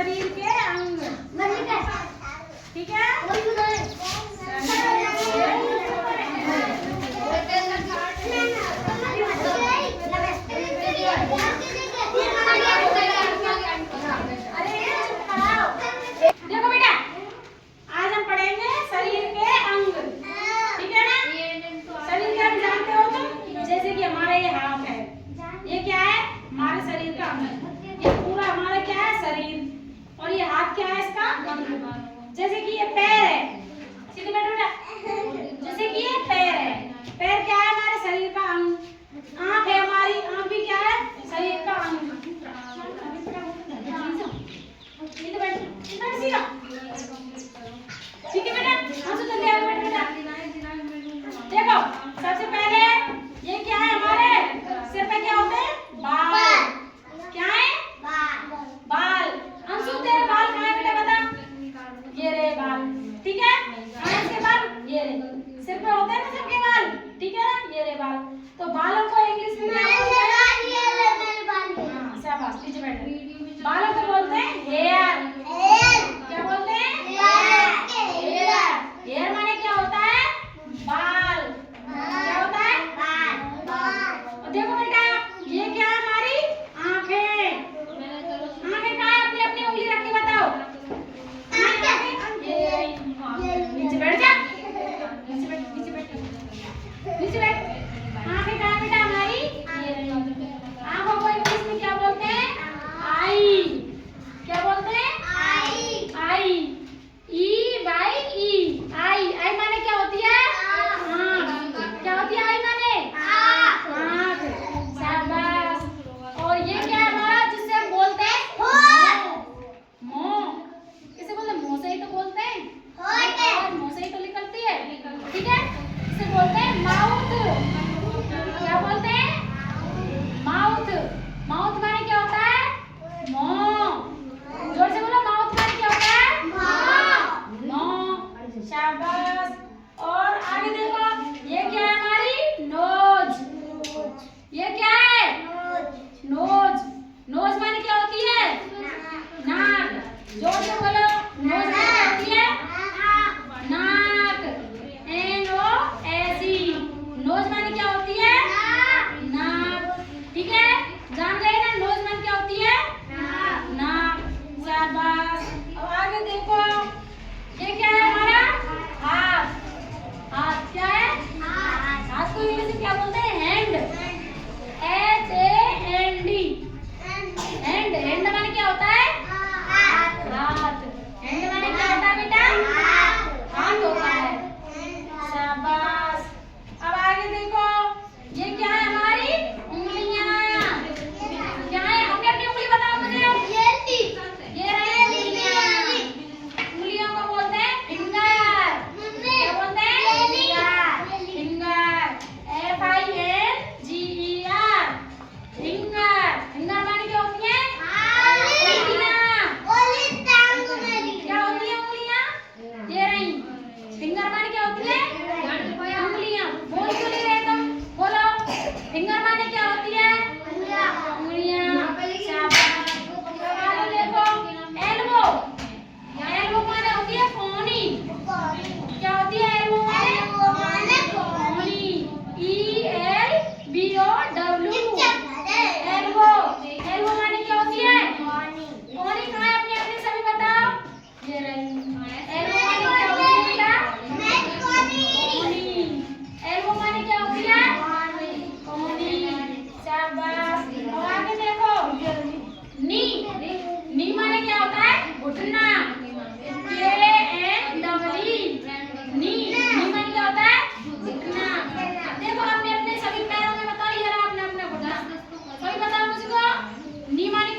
शरीर के अंग, ठीक है। देखो बेटा, आज हम पढ़ेंगे शरीर के अंग, ठीक है ना। शरीर के अंग जानते हो तुम, जैसे कि हमारा ये हाथ है, ये क्या है, हमारे शरीर का अंग। ये पूरा हमारा क्या है, शरीर। और ये हाथ क्या है, इसका अंग। जैसे कि ये पैर है, सीधे बैठो बेटा। जैसे कि ये पैर है, पैर क्या है, हमारे शरीर का अंग। आँख है हमारी, आँख भी क्या है, शरीर का अंग। सीधे बैठो, ठीक है बेटा। आंसू जल्दी आओ बेटा। देखो, सबसे पहले ये क्या है, हमारे सिर पे क्या होते हैं, बाल। क्या है, बाल। अंशु तेरे बाल कहाँ है बेटा, बता। ये रे बाल, ठीक है। कहाँ इसके बाल, ये रे। सिर पे होते हैं ना सबके बाल, ठीक है ना, ये रे बाल। तो बालों को इंग्लिश में क्या बोलते हैं, हाँ शाबाश, पीछे बैठो। बालों को बोलते हैं हेयर। क्या बोलते हैं, हेयर। हेयर माने क्या होता है, बाल। क्या होता है, बाल। देखो बेटा, ये क्या है, हमारी आंखें। आंखें कहाँ है, अपनी अपनी उंगली रख के बताओ। नीचे बैठ जा, नीचे बैठ, नीचे बैठ, नीचे बैठ। आंखें कहाँ है बेटा, हमारी आंखों को इंग्लिश में क्या बोलते हैं, आई। क्या बोलते हैं, आई। आई, ई बाई ई, आई। आई माने क्या होती है, आँख। क्या होती है आई माने, आँख। शाबाश। और ये क्या है हमारा, जिससे हम बोलते हैं मुंह। किसे बोलते हैं, मुंह से ही तो बोलते हैं, मुंह से ही तो निकलती है, ठीक है। इसे बोलते हैं माउथ। क्या बोलते हैं, माउथ। माउथ माने क्या होता है, मुंह। जोर से बोलो, माउथ माने क्या होता है, मुंह। शाबाश। और आगे देखो, ये क्या है, हमारी नोज। ये क्या है, नोज। नोज माने क्या होती है, नाक। जोर से बोलो, नोज माने क्या होती है, नाक। NOSE, नोज माने क्या होती है, नाक, ठीक है। जान गए ना, नोज माने क्या होती है, नाक। शाबाश। अब आगे देखो, ये क्या है हमारा, हाथ। हाथ क्या है, हाथ को इंग्लिश में क्या बोलते हैं, हैंड। HAND, hand. हैंड माने क्या होता है, हाथ। हैंड माने क्या होता है बेटा, हाथ होता है। शाबाश। अब आगे देखो, ये क्या है, हमारी उंगलियां। क्या है, अपनी अपनी उंगली बताओ मुझे। ये रही उंगलियां। उंगलियों को बोलते हैं फिंगर। क्या बोलते हैं, फिंगर। FINGER, finger. फिंगर माने क्या होती है, उंगलियां। क्या होती है, उंगलियां। ये रही फिंगर माने क्या होती है, उंगलियां। बोल क्यों नहीं रहे तुम, बोलो। फिंगर माने क्या होती है, उंगलियां। शाबाश। अब आगे देखो, एल्बो। एल्बो माने होती है कोहनी। क्या होती है, एल्बो माने कोहनी। ELBOW, elbow. एल्बो माने क्या होती है, कोहनी। कहाँ है, अपने अपने सभी बताओ। ये रही एल्बो माने क्या होती है बेटा, कोहनी। एल्बो माने क्या होती है, कोहनी। शाबाश। और आगे देखो, नी। नी माने क्या होता है, घुटना। KNEE, नी। नी माने क्या होता है, घुटना। देखो अपने अपने सभी पैरों में बताओ, ये रहा अपना अपना घुटना। सभी बताओ मुझको, नी माने